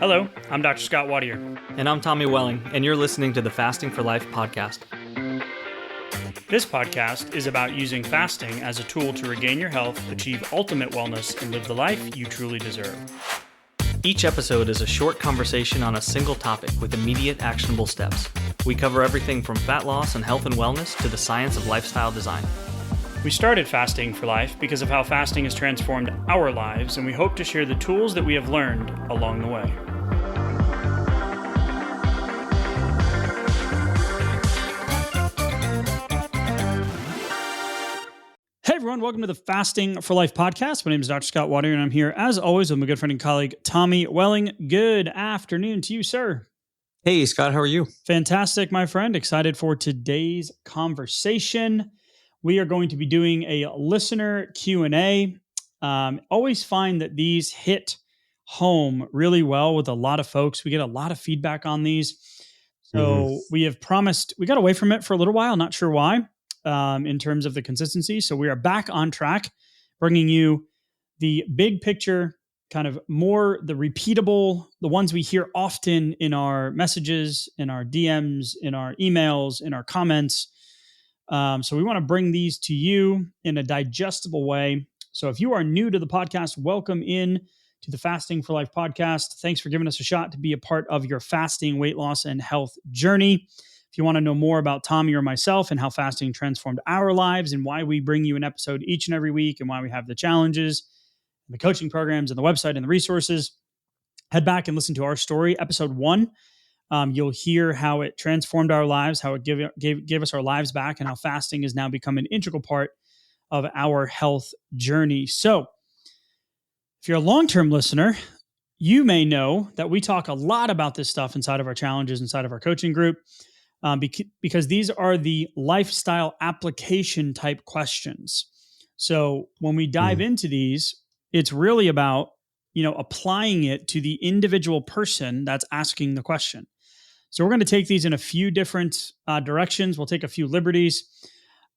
Hello, I'm Dr. Scott Wadier. And I'm Tommy Welling, and you're listening to the Fasting for Life podcast. This podcast is about using fasting as a tool to regain your health, achieve ultimate wellness, and live the life you truly deserve. Each episode is a short conversation on a single topic with immediate actionable steps. We cover everything from fat loss and health and wellness to the science of lifestyle design. We started Fasting for Life because of how fasting has transformed our lives, and we hope to share the tools that we have learned along the way. Hey everyone, welcome to the Fasting for Life podcast. My name is Dr. Scott Wadier, and I'm here as always with my good friend and colleague, Tommy Welling. Good afternoon to you, sir. Hey Scott, how are you? Fantastic, my friend. Excited for today's conversation. We are going to be doing a listener Q&A. Always find that these hit home really well with a lot of folks. We get a lot of feedback on these. So we have promised, we got away from it for a little while, not sure why, in terms of the consistency. So we are back on track, bringing you the big picture, kind of more the repeatable, the ones we hear often in our messages, in our DMs, in our emails, in our comments. So we want to bring these to you in a digestible way. So if you are new to the podcast, welcome in to the Fasting for Life podcast. Thanks for giving us a shot to be a part of your fasting, weight loss, and health journey. If you want to know more about Tommy or myself and how fasting transformed our lives and why we bring you an episode each and every week and why we have the challenges, the coaching programs, and the website and the resources, head back and listen to our story, episode 1. You'll hear how it transformed our lives, how it gave us our lives back, and how fasting has now become an integral part of our health journey. So if you're a long-term listener, you may know that we talk a lot about this stuff inside of our challenges, inside of our coaching group, because these are the lifestyle application type questions. So when we dive into these, it's really about, applying it to the individual person that's asking the question. So we're going to take these in a few different directions. We'll take a few liberties.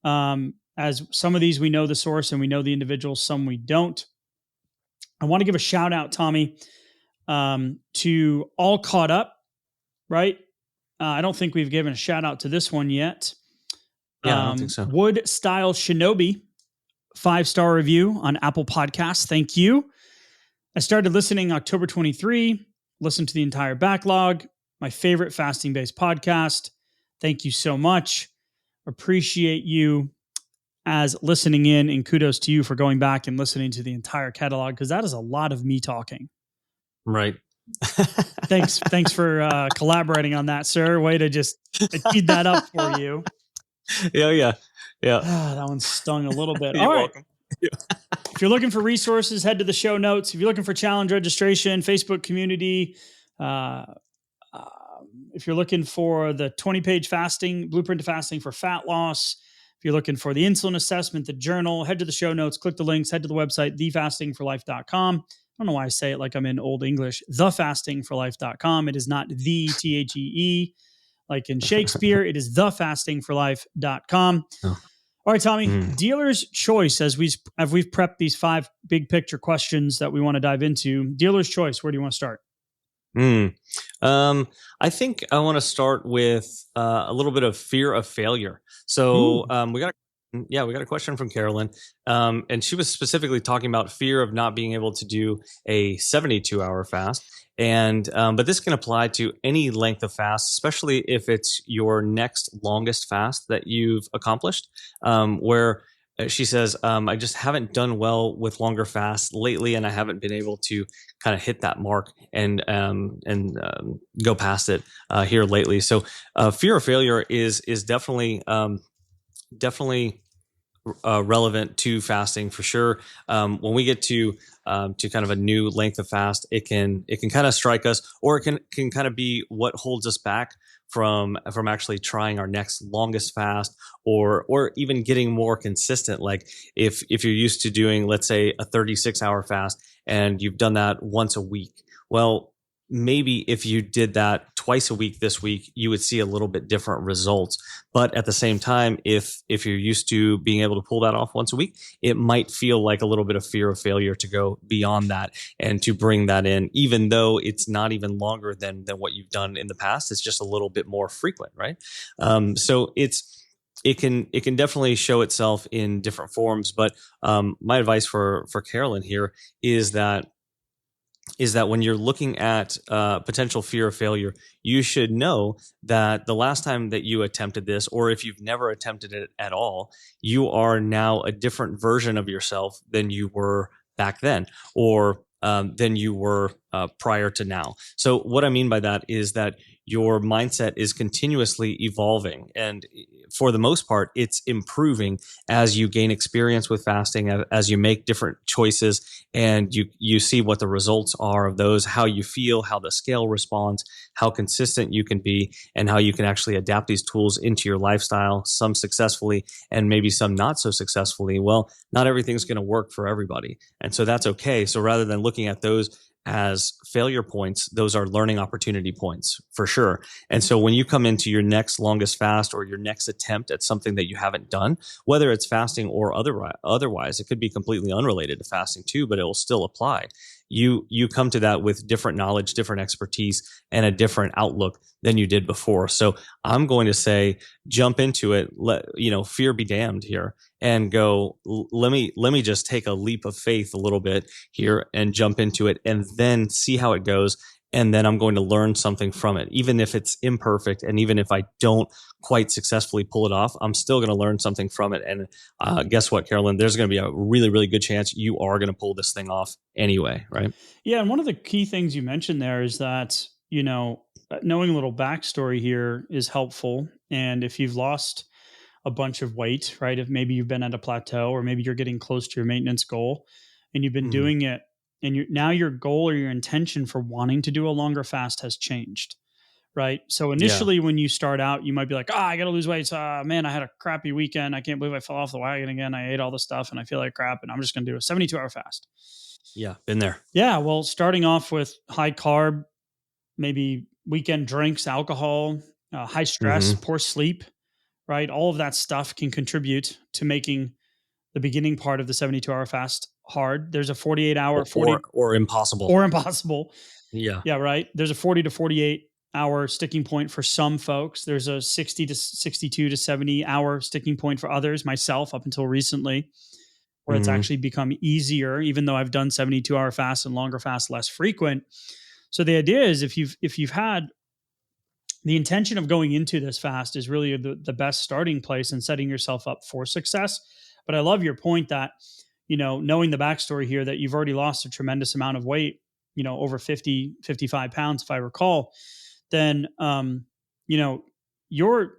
As some of these, we know the source and we know the individual, some we don't. I want to give a shout out, Tommy, to All Caught Up, right? I don't think we've given a shout out to this one yet. Yeah, I don't think so. Wood Style Shinobi, 5-star review on Apple Podcasts. Thank you. I started listening October 23, listened to the entire backlog. My favorite fasting-based podcast. Thank you so much. Appreciate you as listening in, and kudos to you for going back and listening to the entire catalog, because that is a lot of me talking. Right. Thanks for collaborating on that, sir. Way to just teed that up for you. Yeah. That one stung a little bit. You're All right. welcome. Yeah. If you're looking for resources, head to the show notes. If you're looking for challenge registration, Facebook community, if you're looking for the 20-page fasting, blueprint to fasting for fat loss, if you're looking for the insulin assessment, the journal, head to the show notes, click the links, head to the website, thefastingforlife.com. I don't know why I say it like I'm in old English, thefastingforlife.com. It is not the THEE like in Shakespeare. It is thefastingforlife.com. Oh. All right, Tommy, dealer's choice, as we've prepped these 5 big picture questions that we want to dive into. Dealer's choice, where do you want to start? I think I want to start with a little bit of fear of failure. So we got a question from Carolyn, and she was specifically talking about fear of not being able to do a 72-hour fast. And but this can apply to any length of fast, especially if it's your next longest fast that you've accomplished, where she says, I just haven't done well with longer fasts lately, and I haven't been able to kind of hit that mark and go past it here lately. So fear of failure is definitely relevant to fasting for sure. When we get to kind of a new length of fast, it can kind of strike us, or it can kind of be what holds us back from actually trying our next longest fast, or even getting more consistent. Like if you're used to doing, let's say, a 36-hour fast and you've done that once a week, well, maybe if you did that twice a week this week, you would see a little bit different results. But at the same time, if you're used to being able to pull that off once a week, it might feel like a little bit of fear of failure to go beyond that and to bring that in, even though it's not even longer than what you've done in the past. It's just a little bit more frequent, right? So it can definitely show itself in different forms. But my advice for Carolyn here is that when you're looking at potential fear of failure, you should know that the last time that you attempted this, or if you've never attempted it at all, you are now a different version of yourself than you were back then, or than you were prior to now. So what I mean by that is that your mindset is continuously evolving, and for the most part, it's improving as you gain experience with fasting, as you make different choices, and you see what the results are of those, how you feel, how the scale responds, how consistent you can be, and how you can actually adapt these tools into your lifestyle, some successfully and maybe some not so successfully. Well, not everything's going to work for everybody, and so that's okay. So rather than looking at those as failure points, those are learning opportunity points for sure. And so when you come into your next longest fast or your next attempt at something that you haven't done, whether it's fasting or otherwise, it could be completely unrelated to fasting too, but it will still apply. You come to that with different knowledge, different expertise, and a different outlook than you did before. So I'm going to say, jump into it. Fear be damned here, and go. Let me just take a leap of faith a little bit here and jump into it, and then see how it goes. And then I'm going to learn something from it, even if it's imperfect, and even if I don't quite successfully pull it off, I'm still going to learn something from it. And guess what, Carolyn? There's going to be a really, really good chance you are going to pull this thing off anyway, right? Yeah, and one of the key things you mentioned there is that, knowing a little backstory here is helpful. And if you've lost a bunch of weight, right? If maybe you've been at a plateau, or maybe you're getting close to your maintenance goal and you've been Mhm. doing it, and now your goal or your intention for wanting to do a longer fast has changed, right? So Yeah. initially, when you start out, you might be like, I got to lose weight. Man, I had a crappy weekend. I can't believe I fell off the wagon again. I ate all the stuff and I feel like crap. And I'm just going to do a 72-hour fast. Yeah. Been there. Yeah. Well, starting off with high carb, maybe weekend drinks, alcohol, high stress, Hmm. poor sleep, right? All of that stuff can contribute to making the beginning part of the 72-hour fast hard. There's a 48-hour, Or impossible. or impossible. Yeah. Yeah, right. There's a 40 to 48-hour sticking point for some folks. There's a 60 to 62 to 70-hour sticking point for others, myself up until recently, where it's Hmm. actually become easier, even though I've done 72-hour fasts and longer fasts less frequent. So the idea is, if you've had the intention of going into this fast, is really the best starting place and setting yourself up for success. But I love your point that, knowing the backstory here, that you've already lost a tremendous amount of weight, over 50, 55 pounds, if I recall, then, you know, your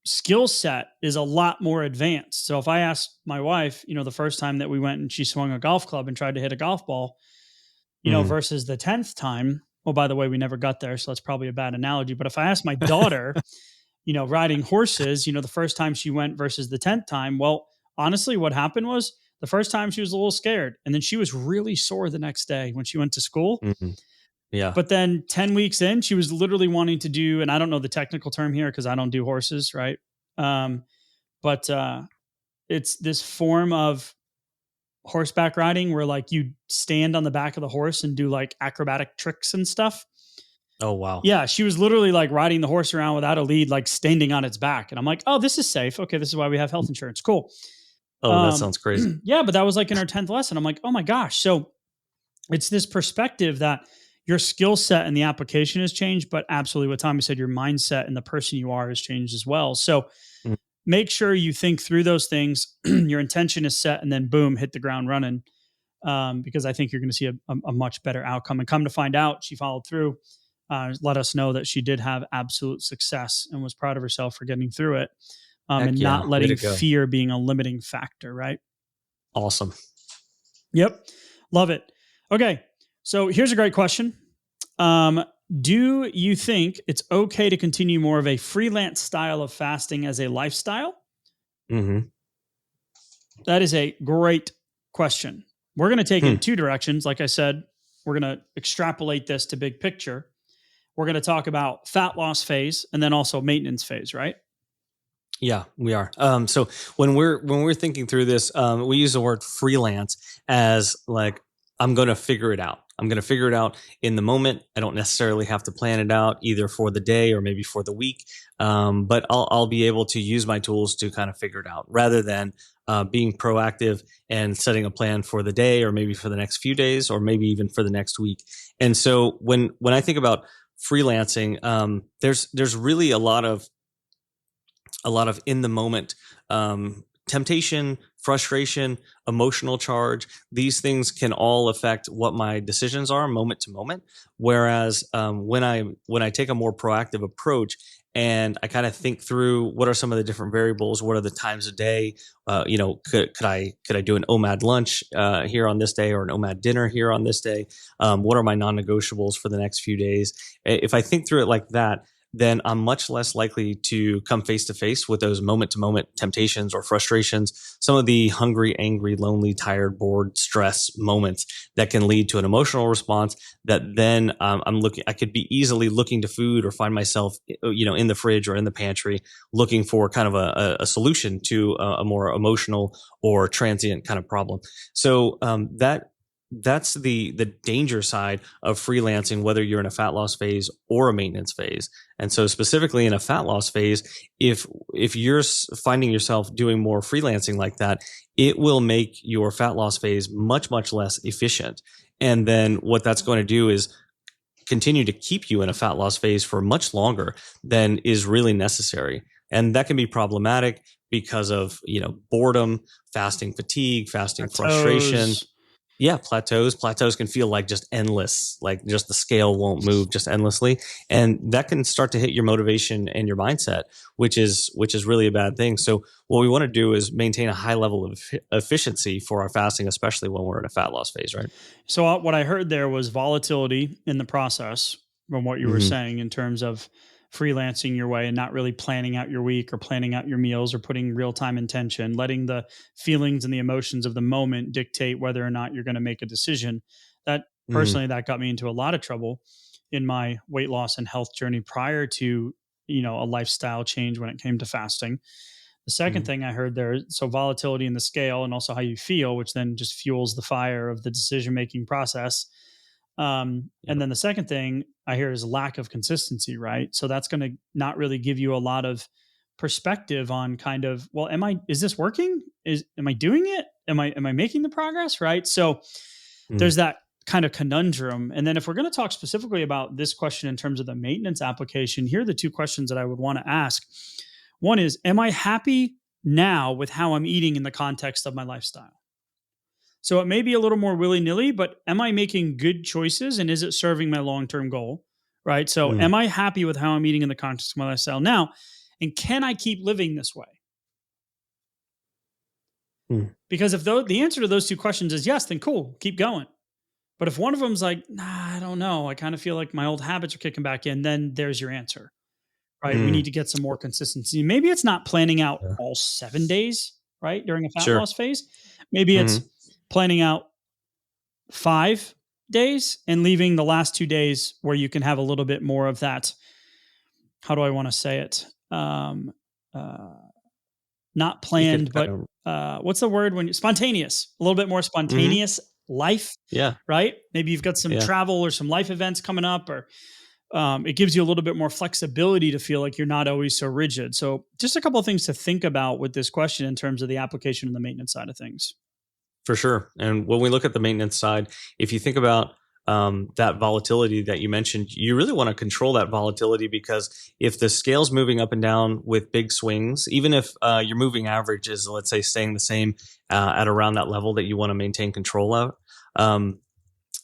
skill set is a lot more advanced. So if I asked my wife, the first time that we went and she swung a golf club and tried to hit a golf ball, Hmm. versus the 10th time. Oh, by the way, we never got there. So that's probably a bad analogy. But if I asked my daughter, riding horses, the first time she went versus the 10th time, well, honestly, what happened was, the first time she was a little scared. And then she was really sore the next day when she went to school. Hmm. Yeah. But then 10 weeks in, she was literally wanting to do, and I don't know the technical term here because I don't do horses, right? Um, but it's this form of horseback riding where, like, you stand on the back of the horse and do like acrobatic tricks and stuff. Oh, wow. Yeah, she was literally like riding the horse around without a lead, like standing on its back. And I'm like, oh, this is safe. Okay, this is why we have health insurance. Cool. Oh, that sounds crazy. Yeah, but that was like in our 10th lesson. I'm like, oh my gosh. So it's this perspective that your skill set and the application has changed, but absolutely what Tommy said, your mindset and the person you are has changed as well. So Mm. make sure you think through those things. Your intention is set, and then boom, hit the ground running. Because I think you're going to see a much better outcome. And come to find out, she followed through, let us know that she did have absolute success and was proud of herself for getting through it, Heck and not yeah. Way to letting go. fear being a limiting factor, right? Awesome. Yep. Love it. Okay. So here's a great question. Um, do you think it's okay to continue more of a freelance style of fasting as a lifestyle? Hmm. That is a great question. We're going to take it Hmm. in two directions. Like I said, we're going to extrapolate this to big picture. we're going to talk about fat loss phase and then also maintenance phase, right? Yeah, we are. So when we're thinking through this, we use the word freelance as like, I'm going to figure it out. I'm going to figure it out in the moment. I don't necessarily have to plan it out either for the day or maybe for the week. But I'll be able to use my tools to kind of figure it out rather than being proactive and setting a plan for the day or maybe for the next few days or maybe even for the next week. And so when I think about freelancing, there's really a lot of in the moment temptation, frustration, emotional charge. These things can all affect what my decisions are moment to moment. Whereas when I take a more proactive approach and I kind of think through what are some of the different variables, what are the times of day, could I do an OMAD lunch here on this day or an OMAD dinner here on this day? What are my non-negotiables for the next few days? If I think through it like that, then I'm much less likely to come face to face with those moment to moment temptations or frustrations, some of the hungry, angry, lonely, tired, bored, stress moments that can lead to an emotional response that then I could be easily looking to food or find myself, in the fridge or in the pantry looking for kind of a solution to a more emotional or transient kind of problem. So that's the danger side of freelancing, whether you're in a fat loss phase or a maintenance phase. And so specifically in a fat loss phase, if you're finding yourself doing more freelancing like that, it will make your fat loss phase much, much less efficient. And then what that's going to do is continue to keep you in a fat loss phase for much longer than is really necessary. And that can be problematic because of, boredom, fasting fatigue, fasting frustration. Toes. Yeah, plateaus can feel like just endless, like just the scale won't move just endlessly, and that can start to hit your motivation and your mindset, which is really a bad thing. So what we want to do is maintain a high level of efficiency for our fasting, especially when we're in a fat loss phase, right? So what I heard there was volatility in the process from what you were Hmm. saying in terms of freelancing your way and not really planning out your week or planning out your meals or putting real time intention, letting the feelings and the emotions of the moment dictate whether or not you're going to make a decision. That Hmm. personally, that got me into a lot of trouble in my weight loss and health journey prior to, a lifestyle change when it came to fasting. The second Hmm. thing I heard there, so volatility in the scale and also how you feel, which then just fuels the fire of the decision making process. Yeah. And then the second thing I hear is lack of consistency, right? So that's going to not really give you a lot of perspective on kind of, well, is this working? Am I doing it? Am I making the progress? Right. So Mm. there's that kind of conundrum. And then if we're going to talk specifically about this question in terms of the maintenance application, here are the two questions that I would want to ask. One is, am I happy now with how I'm eating in the context of my lifestyle? So it may be a little more willy nilly, but am I making good choices and is it serving my long term goal? Right. So Mm. am I happy with how I'm eating in the context of my lifestyle now? And can I keep living this way? Mm. Because if the answer to those two questions is yes, then cool, keep going. But if one of them's like, nah, I don't know, I kind of feel like my old habits are kicking back in, then there's your answer, right? We need Mm. to get some more consistency. Maybe it's not planning out Yeah. all 7 days, right, during a fat Sure. loss phase. Maybe it's Hmm. planning out 5 days and leaving the last 2 days where you can have a little bit more of that. How do I want to say it? Uh, Not You could planned, kind but of. what's the word when spontaneous? A little bit more Hmm. spontaneous life, Yeah. right? Maybe you've got some Yeah. travel or some life events coming up, or it gives you a little bit more flexibility to feel like you're not always so rigid. So, just a couple of things to think about with this question in terms of the application and the maintenance side of things. For sure. And when we look at the maintenance side, if you think about that volatility that you mentioned, you really want to control that volatility because if the scale's moving up and down with big swings, even if your moving average is, let's say, staying the same at around that level that you want to maintain control of, um,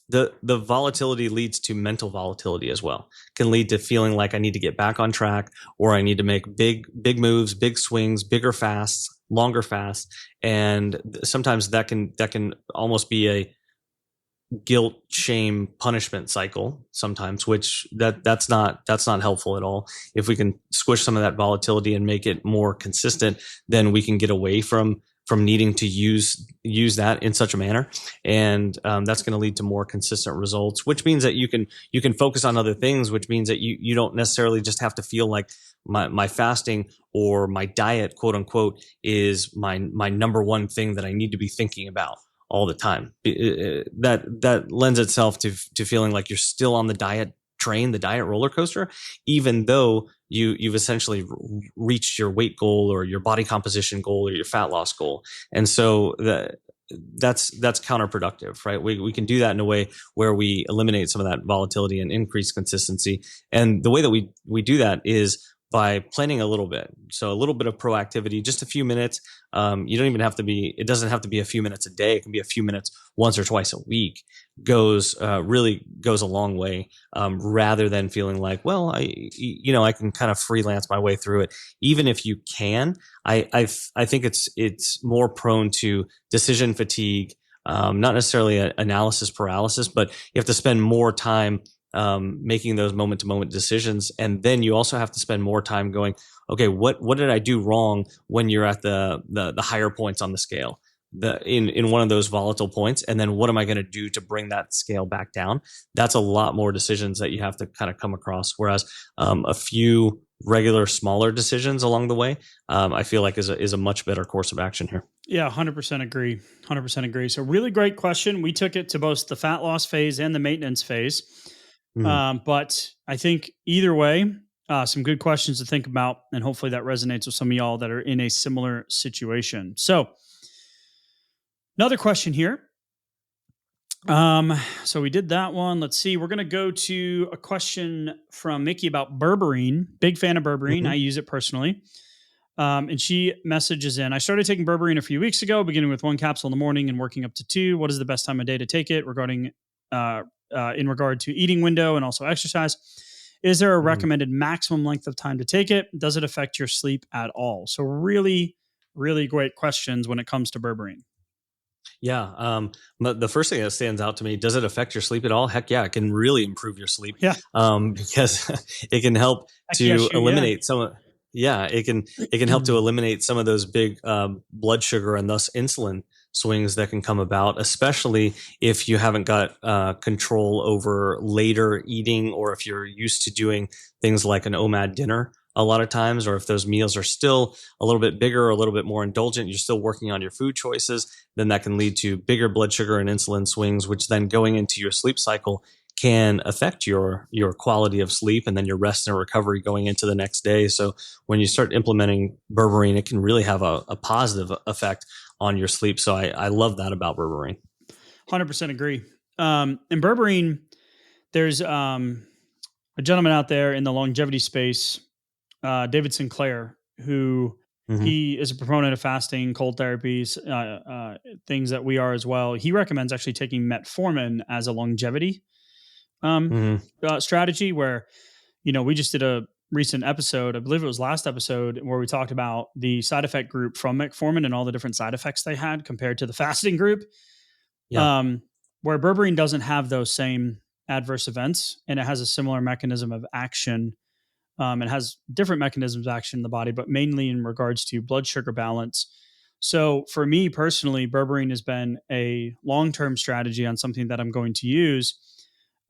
the volatility leads to mental volatility as well. Can lead to feeling like I need to get back on track or I need to make big moves, big swings, bigger fasts, longer fasts, and sometimes that can almost be a guilt, shame, punishment cycle sometimes, which that's not helpful at all. If we can squish some of that volatility and make it more consistent, then we can get away from needing to use that in such a manner, and that's going to lead to more consistent results, which means that you can focus on other things, which means that you don't necessarily just have to feel like my fasting or my diet, quote unquote, is my number one thing that I need to be thinking about all the time. That lends itself to feeling like you're still on the diet train, the diet roller coaster, even though you've essentially reached your weight goal or your body composition goal or your fat loss goal. And so that's counterproductive, right? We can do that in a way where we eliminate some of that volatility and increase consistency. And the way that we do that is by planning a little bit. So a little bit of proactivity, just a few minutes. You don't even have to be, it doesn't have to be a few minutes a day. It can be a few minutes once or twice a week really goes a long way, rather than feeling like, well, I can kind of freelance my way through it. Even if you can, I think it's more prone to decision fatigue, not necessarily analysis paralysis, but you have to spend more time making those moment to moment decisions. And then you also have to spend more time going, okay, what did I do wrong when you're at the higher points on the scale, in one of those volatile points? And then what am I going to do to bring that scale back down? That's a lot more decisions that you have to kind of come across. Whereas a few regular smaller decisions along the way, I feel like is a much better course of action here. Yeah, 100% agree. 100% agree. So, really great question. We took it to both the fat loss phase and the maintenance phase. Mm. But I think either way, some good questions to think about. And hopefully that resonates with some of y'all that are in a similar situation. So, another question here. So we did that one. Let's see. We're going to go to a question from Mickey about berberine. Big fan of berberine. Mm-hmm. I use it personally. And she messages in, I started taking berberine a few weeks ago, beginning with one capsule in the morning and working up to two. What is the best time of day to take it in regard to eating window and also exercise? Is there a recommended maximum length of time to take it? Does it affect your sleep at all? So really, really great questions when it comes to berberine. Yeah. But the first thing that stands out to me, does it affect your sleep at all? Heck yeah, it can really improve your sleep. Yeah. Because it can help Heck yeah, to shoot, eliminate it can help to eliminate some of those big blood sugar and thus insulin swings that can come about, especially if you haven't got control over later eating, or if you're used to doing things like an OMAD dinner a lot of times, or if those meals are still a little bit bigger, or a little bit more indulgent, you're still working on your food choices, then that can lead to bigger blood sugar and insulin swings, which then going into your sleep cycle can affect your quality of sleep and then your rest and recovery going into the next day. So when you start implementing berberine, it can really have a positive effect on your sleep. So I love that about berberine. 100% agree. In berberine, there's a gentleman out there in the longevity space, David Sinclair, who Mm-hmm. he is a proponent of fasting, cold therapies, things that we are as well. He recommends actually taking metformin as a longevity Mm-hmm. strategy. Where we just did a recent episode, I believe it was last episode, where we talked about the side effect group from metformin and all the different side effects they had compared to the fasting group. Yeah. Um, where berberine doesn't have those same adverse events, and it has a similar mechanism of action. It has different mechanisms of action in the body, but mainly in regards to blood sugar balance. So for me personally, berberine has been a long-term strategy on something that I'm going to use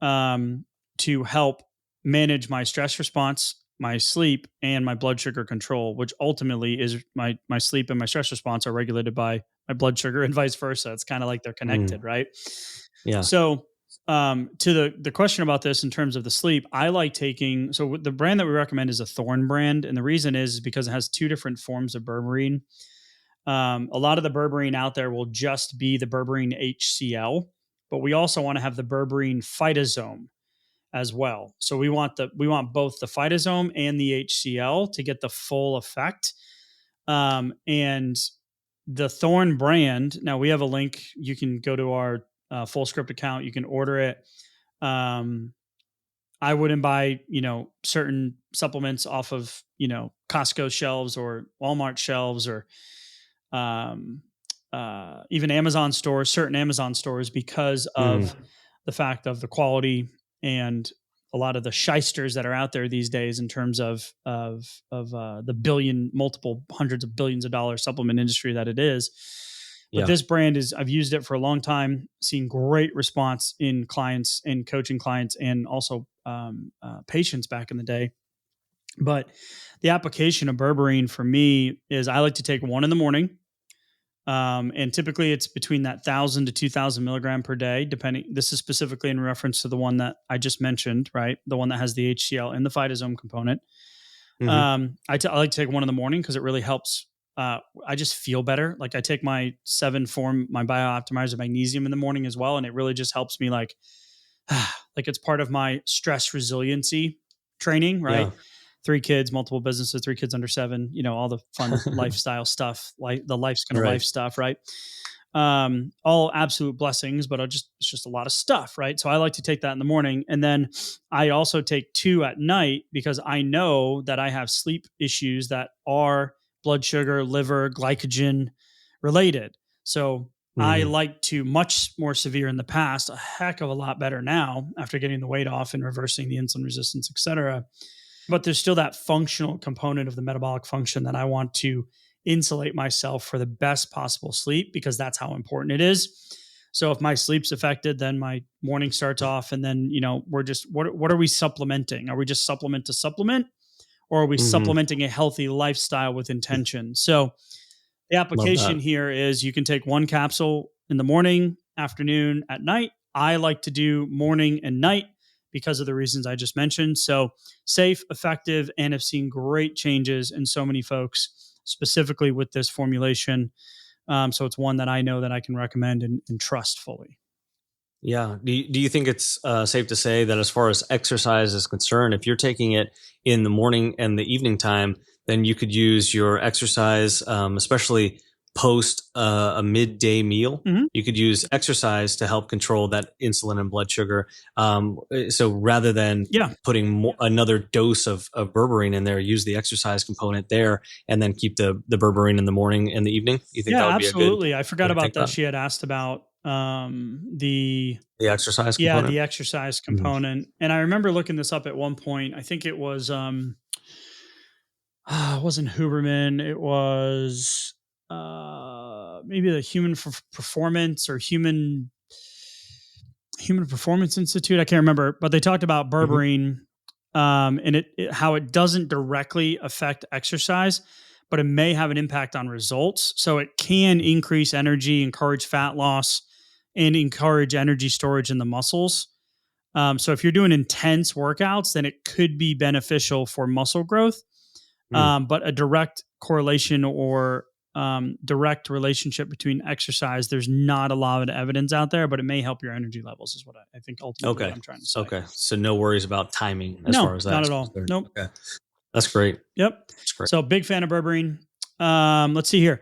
um, to help manage my stress response, my sleep, and my blood sugar control, which ultimately is my sleep and my stress response are regulated by my blood sugar and vice versa. It's kind of like they're Mm. connected, right? Yeah. So to the question about this in terms of the sleep, I like taking, so the brand that we recommend is a Thorn brand. And the reason is because it has two different forms of berberine. A lot of the berberine out there will just be the berberine HCl, but we also want to have the berberine phytosome as well. So we want both the phytosome and the HCl to get the full effect. And the Thorn brand, now we have a link. You can go to our full script account. You can order it. Um, I wouldn't buy, certain supplements off of, Costco shelves or Walmart shelves or um, even Amazon stores, certain Amazon stores, because Mm. of the fact of the quality and a lot of the shysters that are out there these days in terms of the multiple hundreds of billions of dollars supplement industry that it is. But Yeah. this brand is, I've used it for a long time, seen great response in clients and coaching clients and also patients back in the day. But the application of berberine for me is I like to take one in the morning. And typically it's between that 1,000 to 2,000 milligram per day, depending. This is specifically in reference to the one that I just mentioned, right? The one that has the HCl and the phytosome component. Hmm. I like to take one in the morning because it really helps. I just feel better. Like I take my 7 form, my biooptimizer magnesium in the morning as well. And it really just helps me like it's part of my stress resiliency training, right? Yeah. 3 kids, multiple businesses, 3 kids under 7, all the fun lifestyle stuff, like the life's gonna Right. life stuff, right? All absolute blessings, but it's just a lot of stuff, right? So I like to take that in the morning. And then I also take 2 at night because I know that I have sleep issues that are blood sugar, liver, glycogen related. So I Hmm. like to, much more severe in the past, a heck of a lot better now after getting the weight off and reversing the insulin resistance, et cetera. But there's still that functional component of the metabolic function that I want to insulate myself for the best possible sleep because that's how important it is. So if my sleep's affected, then my morning starts off, and then we're just what are we supplementing? Are we just supplement to supplement, or are we Hmm. supplementing a healthy lifestyle with intention? So the Love application that. here is you can take one capsule in the morning, afternoon, at night. I like to do morning and night because of the reasons I just mentioned. So safe, effective, and have seen great changes in so many folks, specifically with this formulation. So it's one that I know that I can recommend and trust fully. Yeah. Do you think it's safe to say that as far as exercise is concerned, if you're taking it in the morning and the evening time, then you could use your exercise, especially post a midday meal. Mm-hmm. You could use exercise to help control that insulin and blood sugar. So rather than Yeah. putting another dose of berberine in there, use the exercise component there, and then keep the berberine in the morning and the evening. You think that Yeah, would be a good absolutely. I way forgot to think about that. about it? She had asked about The exercise the component? exercise Mhm. component. And I remember looking this up at one point. I think it was it wasn't Huberman. It was maybe the Performance or Human Performance Institute. I can't remember, but they talked about Mhm. berberine, and how it doesn't directly affect exercise, but it may have an impact on results. So it can increase energy, encourage fat loss, and encourage energy storage in the muscles. So if you're doing intense workouts, then it could be beneficial for muscle growth. Mm. But a direct correlation or direct relationship between exercise, there's not a lot of evidence out there, but it may help your energy levels, is what I think ultimately what Okay. I'm trying to say. Okay. So no worries about timing as No, far as not that's at all. concerned. Nope. Okay. That's great. Yep. That's great. So big fan of berberine. Let's see here.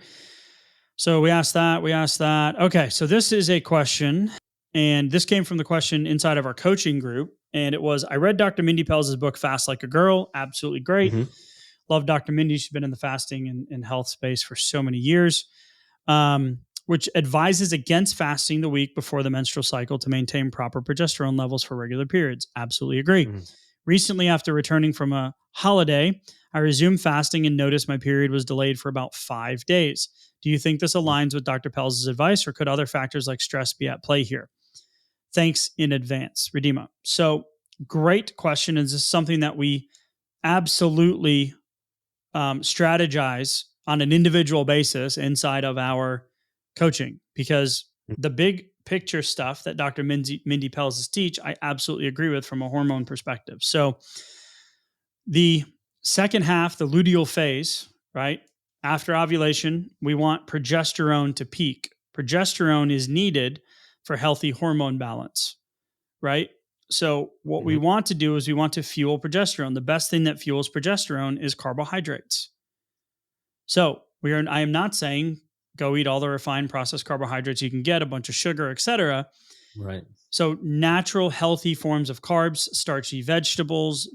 So we asked that. We asked that. Okay. So this is a question, and this came from the question inside of our coaching group. And it was, I read Dr. Mindy Pelz's book, Fast Like a Girl. Absolutely great. Mhm. Love Dr. Mindy. She's been in the fasting and health space for so many years, which advises against fasting the week before the menstrual cycle to maintain proper progesterone levels for regular periods. Absolutely agree. Mhm. Recently, after returning from a holiday, I resumed fasting and noticed my period was delayed for about 5 days. Do you think this aligns with Dr. Pelz's advice, or could other factors like stress be at play here? Thanks in advance, Redima. So, great question. Is this something that we absolutely strategize on an individual basis inside of our coaching? Because the big picture stuff that Dr. Mindy Pelz teach, I absolutely agree with from a hormone perspective. So the second half, the luteal phase, right? After ovulation, we want progesterone to peak. Progesterone is needed for healthy hormone balance, right? So what we Mhm. want to do is we want to fuel progesterone. The best thing that fuels progesterone is carbohydrates. So I am not saying go eat all the refined processed carbohydrates you can get, a bunch of sugar, etc. Right. So natural, healthy forms of carbs, starchy vegetables,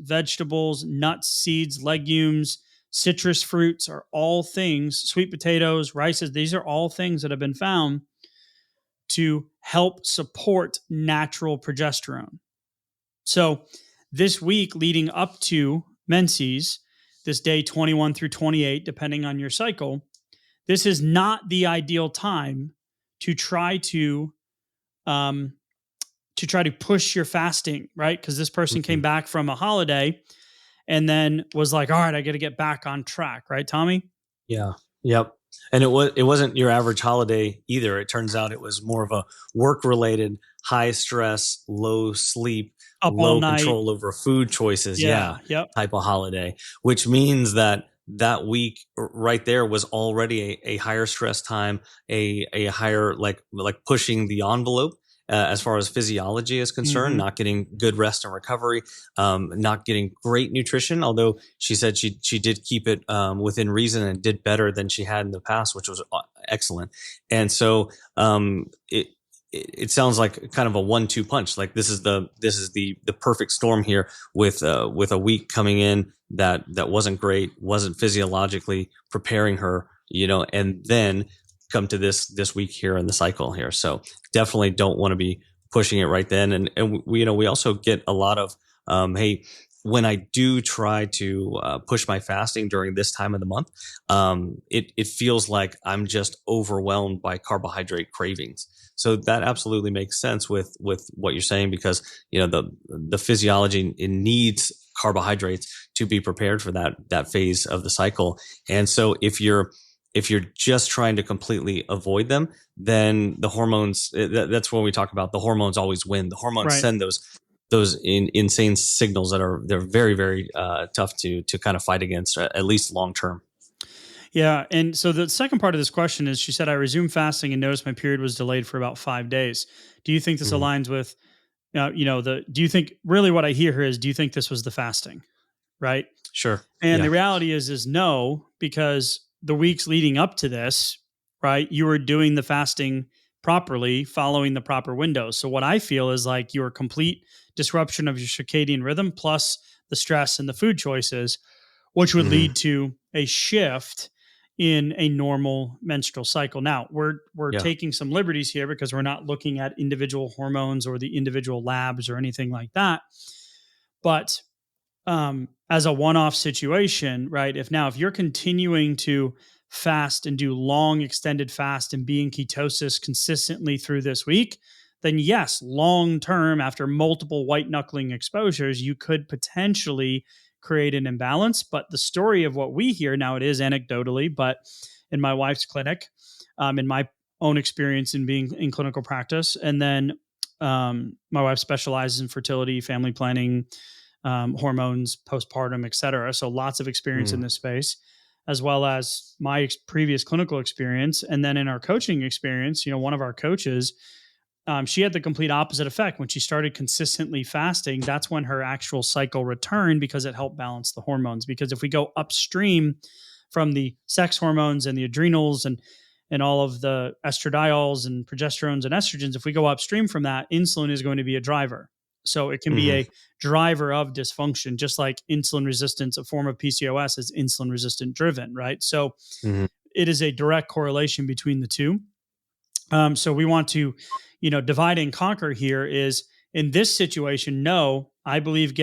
nuts, seeds, legumes, citrus fruits are all things, sweet potatoes, rices, these are all things that have been found to help support natural progesterone. So this week leading up to menses, this day 21 through 28, depending on your cycle, this is not the ideal time to try um, to push your fasting, right? Because this person came Mhm. back from a holiday and then was like, all right, I got to get back on track, right, Tommy? Yeah. Yep. And it wasn't your average holiday either. It turns out it was more of a work related, high stress, low sleep, Up all low night. control over food choices, Yeah. yeah, Yep. type of holiday, which means that that week right there was already a higher stress time, a higher like pushing the envelope as far as physiology is concerned, Mm-hmm. not getting good rest and recovery, not getting great nutrition. Although she said she did keep it within reason and did better than she had in the past, which was excellent. And so it sounds like kind of a 1-2 punch. Like this is the perfect storm here with a week coming in that wasn't great, wasn't physiologically preparing her, and then come to this week here in the cycle here. So definitely don't want to be pushing it right then. And we also get a lot of hey, when I do try to push my fasting during this time of the month, it feels like I'm just overwhelmed by carbohydrate cravings. So that absolutely makes sense with what you're saying, because the physiology, it needs carbohydrates to be prepared for that phase of the cycle. And so if you're just trying to completely avoid them, then the hormones, that's when we talk about the hormones always win. The hormones Right. send those insane signals they're very, very tough to kind of fight against, at least long term. Yeah. And so the second part of this question is she said, I resumed fasting and noticed my period was delayed for about 5 days. Do you think this Mhm. aligns with, do you think really what I hear here is, do you think this was the fasting? Right. Sure. And the Yeah. reality is no, because the weeks leading up to this, right, you were doing the fasting properly, following the proper windows. So what I feel is like your complete disruption of your circadian rhythm plus the stress and the food choices, which would Hmm. lead to a shift in a normal menstrual cycle. Now, we're Yeah. taking some liberties here because we're not looking at individual hormones or the individual labs or anything like that. But as a one-off situation, right? If you're continuing to fast and do long extended fast and be in ketosis consistently through this week, then yes, long term, after multiple white knuckling exposures, you could potentially create an imbalance. But the story of what we hear now, it is anecdotally, but in my wife's clinic, in my own experience in being in clinical practice, and then my wife specializes in fertility, family planning, hormones, postpartum, et cetera. So lots of experience in Mm. this space, as well as my previous clinical experience. And then in our coaching experience, one of our coaches, she had the complete opposite effect. When she started consistently fasting, that's when her actual cycle returned because it helped balance the hormones. Because if we go upstream from the sex hormones and the adrenals and all of the estradiols and progesterones and estrogens, if we go upstream from that, insulin is going to be a driver. So it can be Hmm. a driver of dysfunction, just like insulin resistance, a form of PCOS, is insulin resistant driven, right? So Hmm. it is a direct correlation between the two. So we want to, divide and conquer here is in this situation. No, I believe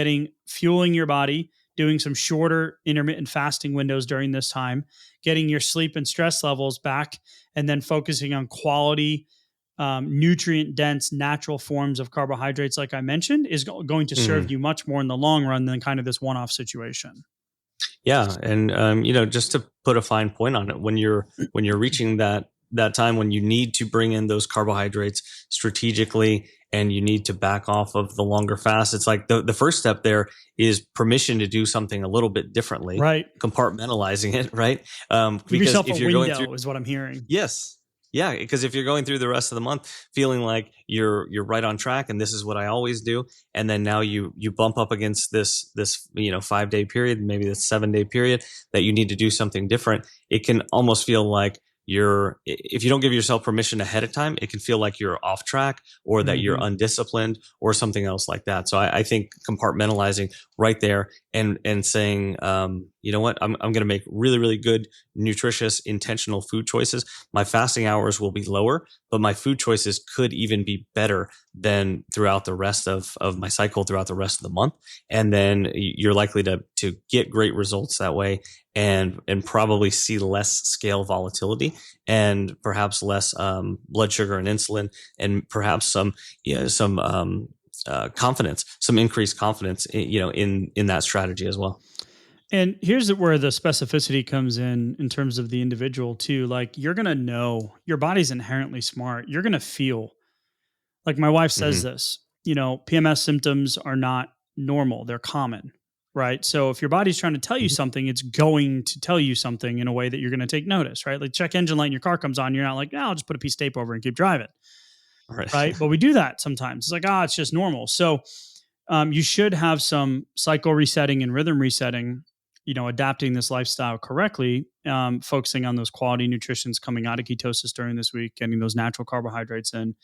fueling your body, doing some shorter intermittent fasting windows during this time, getting your sleep and stress levels back, and then focusing on quality, nutrient dense, natural forms of carbohydrates, like I mentioned, is going to serve Hmm. you much more in the long run than kind of this one off situation. Yeah, and just to put a fine point on it, when you're reaching that time when you need to bring in those carbohydrates strategically, and you need to back off of the longer fast, it's like the first step there is permission to do something a little bit differently, Right. compartmentalizing it, right? Give Because yourself a if you're going through window, is what I'm hearing. Yes. Yeah, because if you're going through the rest of the month feeling like you're right on track and this is what I always do, and then now you bump up against this 5-day period, maybe this 7-day period that you need to do something different, it can almost feel like if you don't give yourself permission ahead of time, it can feel like you're off track or that you're Mm-hmm. undisciplined or something else like that. So I think compartmentalizing right there and saying, you know what, I'm going to make really, really good, nutritious, intentional food choices. My fasting hours will be lower, but my food choices could even be better than throughout the rest of my cycle, throughout the rest of the month. And then you're likely to get great results that way, and probably see less scale volatility and perhaps less blood sugar and insulin, and perhaps some confidence, some increased confidence, in that strategy as well. And here's where the specificity comes in terms of the individual too. Like, you're going to know, your body's inherently smart. You're going to feel, like my wife says Mm-hmm. this, PMS symptoms are not normal, they're common, right? So if your body's trying to tell you Mm-hmm. something, it's going to tell you something in a way that you're going to take notice, right? Like, check engine light in your car comes on, you're not like, I'll just put a piece of tape over and keep driving, All right. right? But we do that sometimes. It's like, it's just normal. So you should have some cycle resetting and rhythm resetting, adapting this lifestyle correctly, focusing on those quality nutritions, coming out of ketosis during this week, getting those natural carbohydrates in.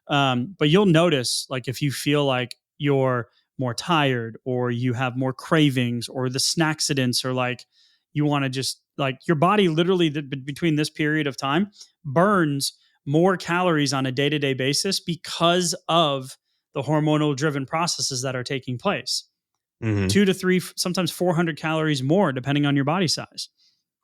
But you'll notice, like, if you feel like you're more tired, or you have more cravings, or the snack accidents, or like you want to just, like, your body literally between this period of time burns more calories on a day-to-day basis because of the hormonal driven processes that are taking place. Mm-hmm. 2 to 3, sometimes 400 calories more, depending on your body size,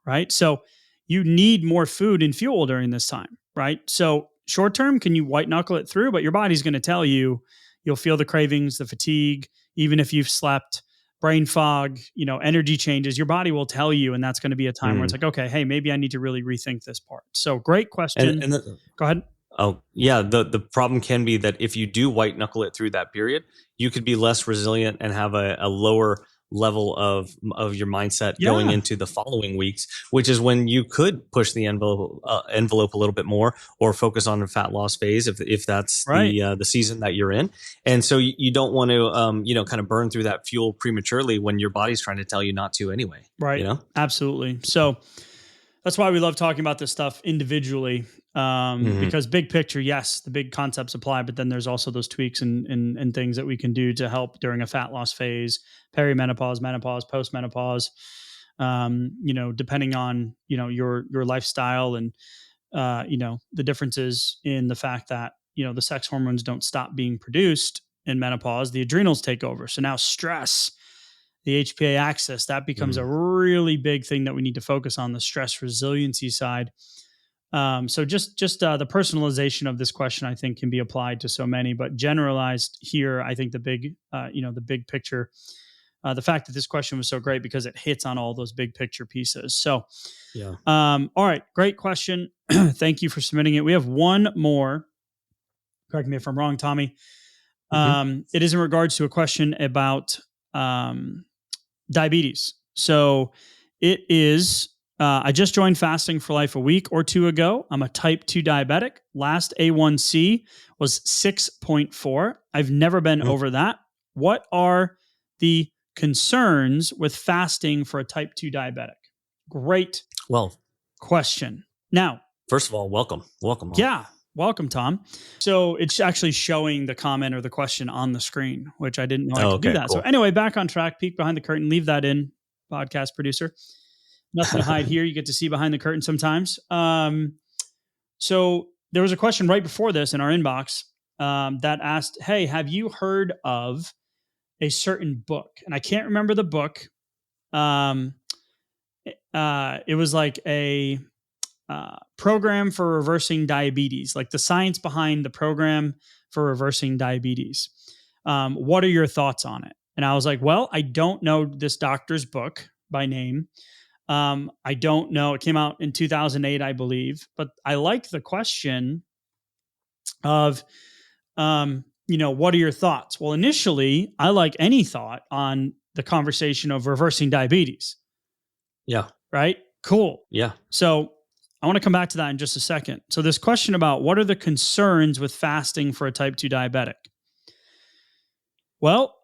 right? So you need more food and fuel during this time, right? So short term, can you white knuckle it through? But your body's going to tell you, you'll feel the cravings, the fatigue, even if you've slept, brain fog, energy changes. Your body will tell you, and that's going to be a time where it's Mm. like, okay, hey, maybe I need to really rethink this part. So great And question. and Go ahead. Oh, yeah. The problem can be that if you do white knuckle it through that period, you could be less resilient and have a lower level of your mindset going Yeah, into the following weeks, which is when you could push the envelope a little bit more, or focus on the fat loss phase if that's right. the season that you're in. And so you don't want to kind of burn through that fuel prematurely when your body's trying to tell you not to anyway. You Right. know. Absolutely. So that's why we love talking about this stuff individually, Hmm. because big picture, yes, the big concepts apply, but then there's also those tweaks and things that we can do to help during a fat loss phase, perimenopause, menopause, postmenopause. Depending on your lifestyle, and the differences in the fact that the sex hormones don't stop being produced in menopause, the adrenals take over. So now stress, the HPA axis, that becomes a Mm. really big thing that we need to focus on, the stress resiliency side. So just the personalization of this question, I think, can be applied to so many, but generalized here, I think the big picture, the fact that this question was so great because it hits on all those big picture pieces. So, Yeah. all right, great question. Thank you for submitting it. We have one more. Correct me if I'm wrong, Tommy. Hmm. It is in regards to a question about um, diabetes. So it is, I just joined Fasting for Life a week or two ago. I'm a type 2 diabetic. Last A1C was 6.4. I've never been over that. What are the concerns with fasting for a type 2 diabetic? Great Well, question. Now, first of all, welcome on. yeah, welcome, Tom. So it's actually showing the comment or the question on the screen, which I didn't know I Oh, could do okay, that. So cool. anyway, back on track, peek behind the curtain, leave that in, podcast producer. Nothing to hide here. You get to see behind the curtain sometimes. So there was a question right before this in our inbox that asked, hey, have you heard of a certain book? And I can't remember the book. Um, it was like a program for reversing diabetes, like the science behind the program for reversing diabetes. What are your thoughts on it? And I was like, well, I don't know this doctor's book by name. I don't know. It came out in 2008, I believe, but I like the question of, what are your thoughts? Well, initially, I like any thought on the conversation of reversing diabetes, Yeah, right? Cool. yeah. So I want to come back to that in just a second. So this question about what are the concerns with fasting for a type 2 diabetic? Well,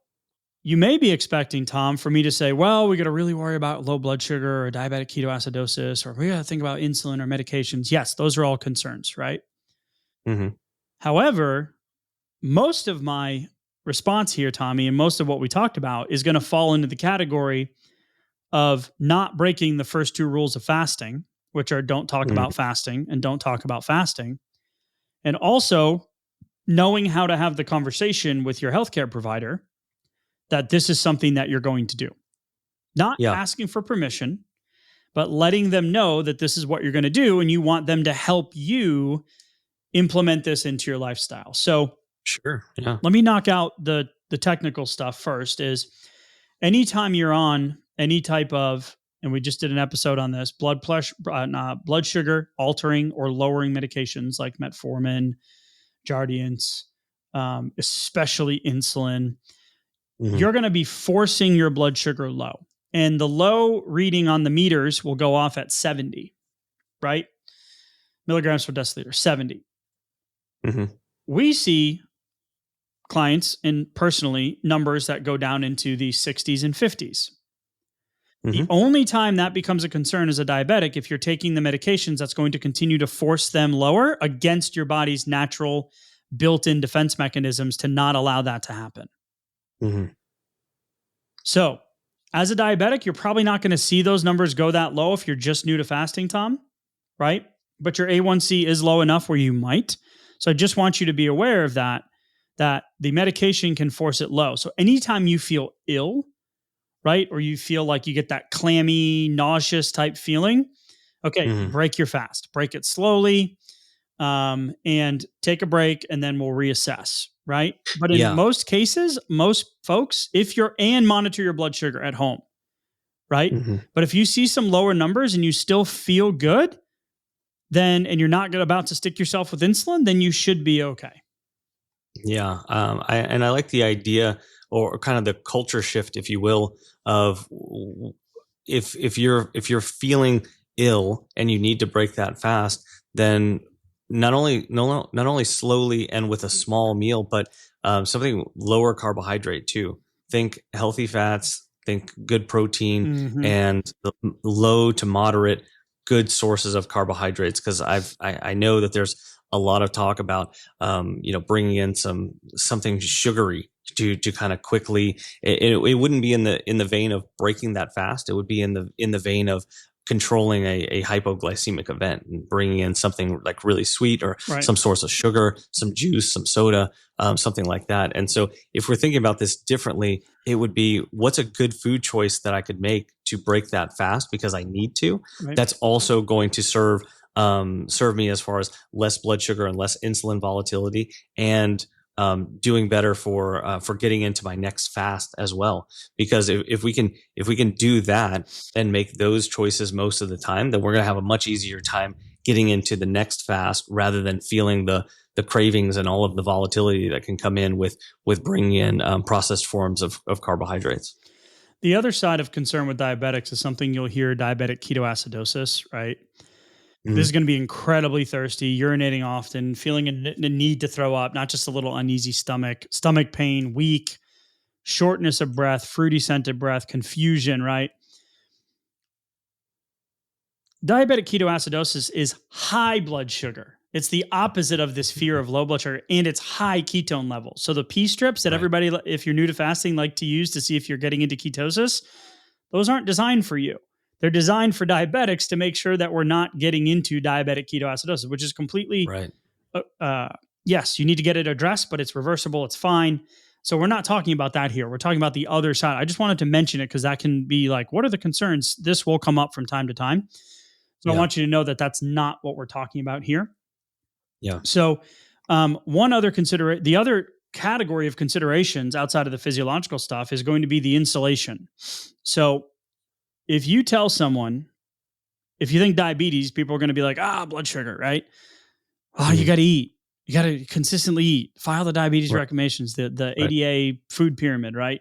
You may be expecting, Tom, for me to say, well, we got to really worry about low blood sugar or diabetic ketoacidosis, or we got to think about insulin or medications. Yes, those are all concerns, right? Mm-hmm. However, most of my response here, Tommy, and most of what we talked about is going to fall into the category of not breaking the first two rules of fasting, which are don't talk Mm-hmm. about fasting and don't talk about fasting. And also knowing how to have the conversation with your healthcare provider that this is something that you're going to do. Not Yeah. asking for permission, but letting them know that this is what you're going to do and you want them to help you implement this into your lifestyle. So, Sure. Yeah. let me knock out the technical stuff first is anytime you're on any type of, and we just did an episode on this, blood sugar altering or lowering medications like metformin, Jardiance, especially insulin, Mm-hmm. you're going to be forcing your blood sugar low. And the low reading on the meters will go off at 70, right? Milligrams per deciliter, 70. Mm-hmm. We see clients and personally numbers that go down into the 60s and 50s. The Mm-hmm. only time that becomes a concern as a diabetic, if you're taking the medications, that's going to continue to force them lower against your body's natural built in defense mechanisms to not allow that to happen. Mm-hmm. So, as a diabetic, you're probably not going to see those numbers go that low if you're just new to fasting, Tom, right? But your A1C is low enough where you might. So, I just want you to be aware of that, that the medication can force it low. So, anytime you feel ill, right? Or you feel like you get that clammy, nauseous type feeling, okay, Mm-hmm. break your fast, break it slowly, and take a break, and then we'll reassess, right? But in Yeah. most cases, most folks, if you're and monitor your blood sugar at home, right? Mm-hmm. But if you see some lower numbers and you still feel good, then and you're not about to stick yourself with insulin, then you should be okay. Yeah, I like the idea or kind of the culture shift, if you will, of if you're feeling ill and you need to break that fast, then not only slowly and with a small meal, but something lower carbohydrate too. Think healthy fats, think good protein, Mm-hmm. and low to moderate good sources of carbohydrates. Because I know that there's a lot of talk about bringing in something sugary to kind of quickly. It wouldn't be in the vein of breaking that fast. It would be in the vein of controlling a hypoglycemic event and bringing in something like really sweet or Right. some source of sugar, some juice, some soda, something like that. And so if we're thinking about this differently, it would be what's a good food choice that I could make to break that fast because I need to. Right. That's also going to serve me as far as less blood sugar and less insulin volatility and doing better for getting into my next fast as well. Because if we can do that and make those choices most of the time, then we're going to have a much easier time getting into the next fast rather than feeling the cravings and all of the volatility that can come in with bringing in processed forms of carbohydrates. The other side of concern with diabetics is something you'll hear: diabetic ketoacidosis, right? This is Mm-hmm. going to be incredibly thirsty, urinating often, feeling a need to throw up, not just a little uneasy stomach pain, weak, shortness of breath, fruity scented breath, confusion, right? Diabetic ketoacidosis is high blood sugar. It's the opposite of this fear of low blood sugar, and it's high ketone levels. So the P strips that Right. everybody, if you're new to fasting, like to use to see if you're getting into ketosis, those aren't designed for you. They're designed for diabetics to make sure that we're not getting into diabetic ketoacidosis, which is completely, Right. yes, you need to get it addressed, but it's reversible. It's fine. So we're not talking about that here. We're talking about the other side. I just wanted to mention it because that can be like, what are the concerns? This will come up from time to time. So I Yeah. want you to know that that's not what we're talking about here. Yeah. So the other category of considerations outside of the physiological stuff is going to be the insulation. So if you tell someone, if you think diabetes, people are going to be like, blood sugar, right? Oh, you got to eat. You got to consistently eat. File the diabetes Right. recommendations, the Right. ADA food pyramid, right?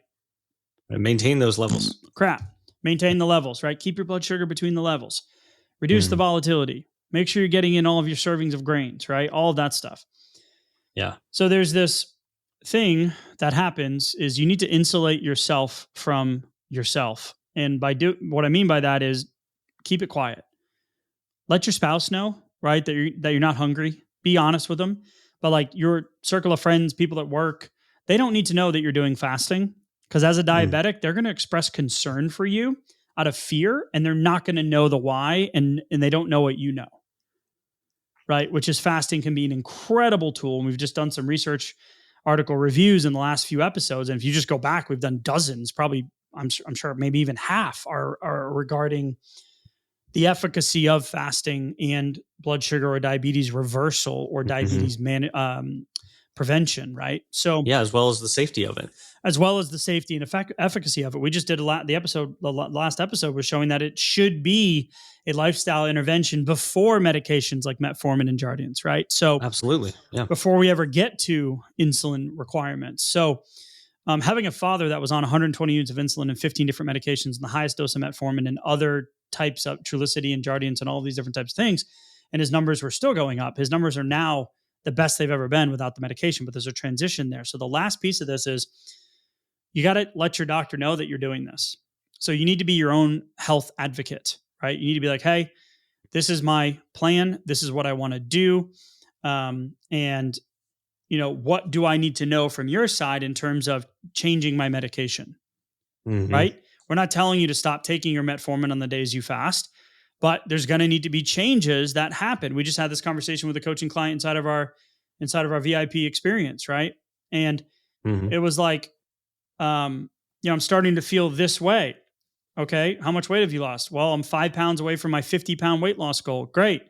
And maintain those levels. Crap. Maintain the levels, right? Keep your blood sugar between the levels. Reduce the volatility. Make sure you're getting in all of your servings of grains, right? All of that stuff. Yeah. So there's this thing that happens is you need to insulate yourself from yourself. And what I mean by that is keep it quiet. Let your spouse know, right, that you're not hungry. Be honest with them. But like your circle of friends, people at work, they don't need to know that you're doing fasting because as a Mm. diabetic, they're going to express concern for you out of fear and they're not going to know the why and they don't know what you know. Right, which is fasting can be an incredible tool. And we've just done some research article reviews in the last few episodes. And if you just go back, we've done dozens, probably, I'm sure maybe even half are regarding the efficacy of fasting and blood sugar or diabetes reversal or Hmm. prevention, right? So, Yeah, as well as the safety of it. as well as the safety and efficacy of it. We just did the last episode was showing that it should be a lifestyle intervention before medications like metformin and Jardiance, right? So, Absolutely. Yeah. before we ever get to insulin requirements. So, having a father that was on 120 units of insulin and 15 different medications and the highest dose of metformin and other types of Trulicity and Jardiance and all these different types of things, and his numbers were still going up. His numbers are now the best they've ever been without the medication, but there's a transition there. So the last piece of this is you got to let your doctor know that you're doing this. So you need to be your own health advocate, right? You need to be like, hey, this is my plan. This is what I want to do. And what do I need to know from your side in terms of changing my medication, Hmm. right? We're not telling you to stop taking your metformin on the days you fast, but there's going to need to be changes that happen. We just had this conversation with a coaching client inside of our VIP experience, right? And Hmm. it was like, I'm starting to feel this way. Okay, how much weight have you lost? Well, I'm 5 pounds away from my 50-pound weight loss goal. Great.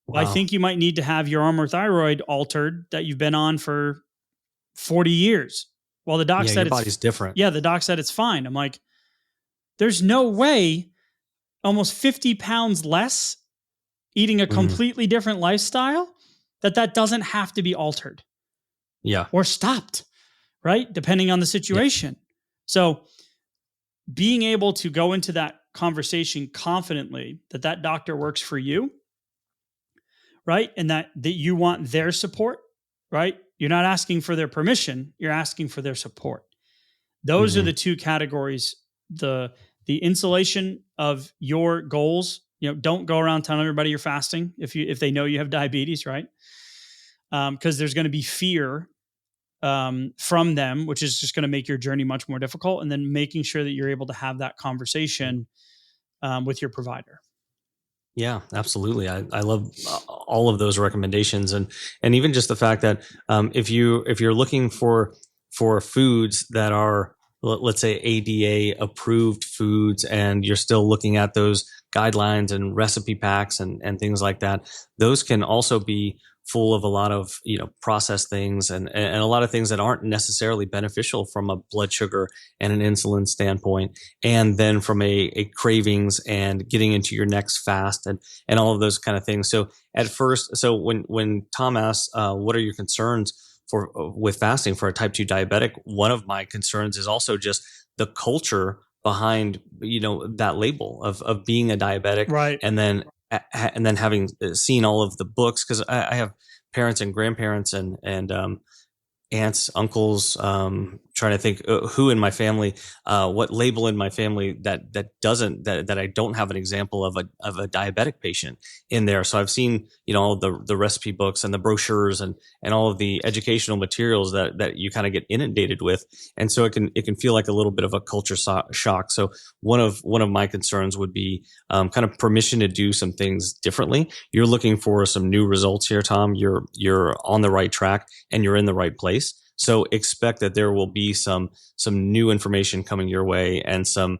Well, I Wow. think you might need to have your armor thyroid altered that you've been on for 40 years. Well, the doc Yeah, your said body's different. the doc said it's fine. I'm like, there's no way almost 50 pounds less eating a Hmm. completely different lifestyle that doesn't have to be altered Yeah. or stopped, right? Depending on the Yeah. situation. So being able to go into that conversation confidently that doctor works for you, right? And that you want their support, right? You're not asking for their permission, you're asking for their support. Those are Hmm. the two categories. The insulation of your goals. Don't go around telling everybody you're fasting if they know you have diabetes, right? Because there's going to be fear from them, which is just going to make your journey much more difficult. And then making sure that you're able to have that conversation with your provider. Yeah, absolutely. I love all of those recommendations, and even just the fact that if you're looking for foods that are let's say ADA approved foods, and you're still looking at those guidelines and recipe packs and things like that, those can also be full of a lot of processed things and a lot of things that aren't necessarily beneficial from a blood sugar and an insulin standpoint, and then from a cravings and getting into your next fast and all of those kind of things. So at first, so when Tom asks, what are your concerns for with fasting for a type 2 diabetic, one of my concerns is also just the culture behind that label of being a diabetic, Right. and then having seen all of the books, because I have parents and grandparents and aunts, uncles, trying to think who in my family, what label in my family that I don't have an example of a diabetic patient in there. So I've seen all the recipe books and the brochures and all of the educational materials that you kind of get inundated with, and so it can feel like a little bit of a culture shock. So one of my concerns would be kind of permission to do some things differently. You're looking for some new results here, Tom. You're on the right track and you're in the right place. So expect that there will be some new information coming your way, and some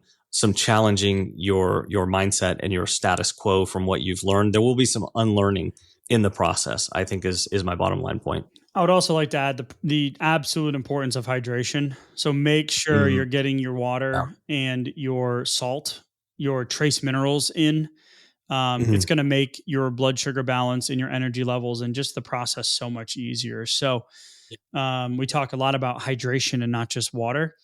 challenging your mindset and your status quo from what you've learned. There will be some unlearning in the process, I think is my bottom line point. I would also like to add the absolute importance of hydration. So make sure Mm, you're getting your yeah. water and your salt, your trace minerals in. It's Mhm. going to make your blood sugar balance and your energy levels and just the process so much easier. So we talk a lot about hydration and not just water.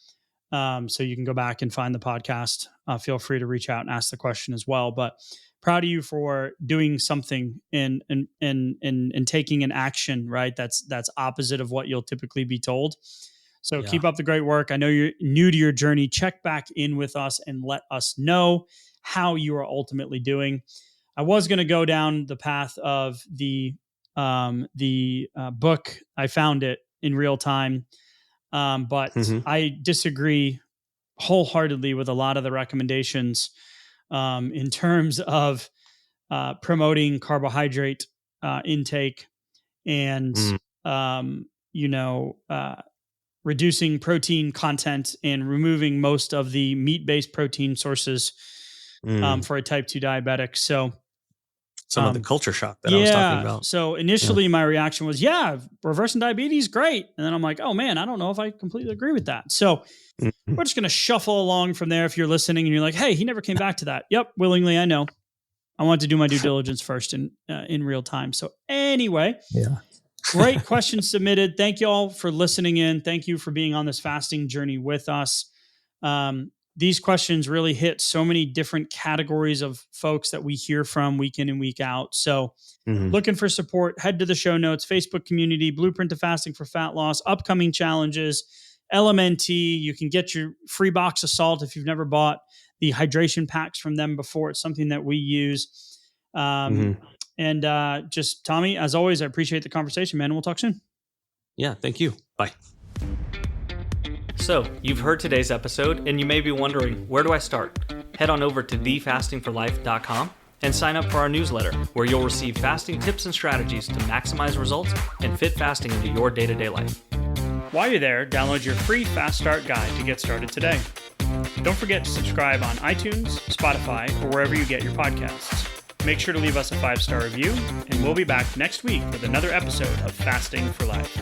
So you can go back and find the podcast. Feel free to reach out and ask the question as well. But proud of you for doing something and taking an action, right? That's opposite of what you'll typically be told. So keep up the great work. I know you're new to your journey. Check back in with us and let us know how you are ultimately doing. I was going to go down the path of the book. I found it in real time, but I disagree wholeheartedly with a lot of the recommendations in terms of promoting carbohydrate intake and reducing protein content and removing most of the meat-based protein sources for a type 2 diabetic. So some of the culture shock that I was talking about. So initially my reaction was, reversing diabetes, great. And then I'm like, oh man, I don't know if I completely agree with that. So we're just going to shuffle along from there. If you're listening and you're like, hey, he never came back to that. Yep, willingly, I know. I want to do my due diligence first in real time. So anyway, great questions submitted. Thank you all for listening in. Thank you for being on this fasting journey with us. These questions really hit so many different categories of folks that we hear from week in and week out. So looking for support, head to the show notes, Facebook community, Blueprint to Fasting for Fat Loss, upcoming challenges, LMNT. You can get your free box of salt if you've never bought the hydration packs from them before. It's something that we use. And just Tommy, as always, I appreciate the conversation, man. And we'll talk soon. Yeah, thank you. Bye. So, you've heard today's episode, and you may be wondering, where do I start? Head on over to thefastingforlife.com and sign up for our newsletter, where you'll receive fasting tips and strategies to maximize results and fit fasting into your day-to-day life. While you're there, download your free Fast Start guide to get started today. Don't forget to subscribe on iTunes, Spotify, or wherever you get your podcasts. Make sure to leave us a 5-star review, and we'll be back next week with another episode of Fasting for Life.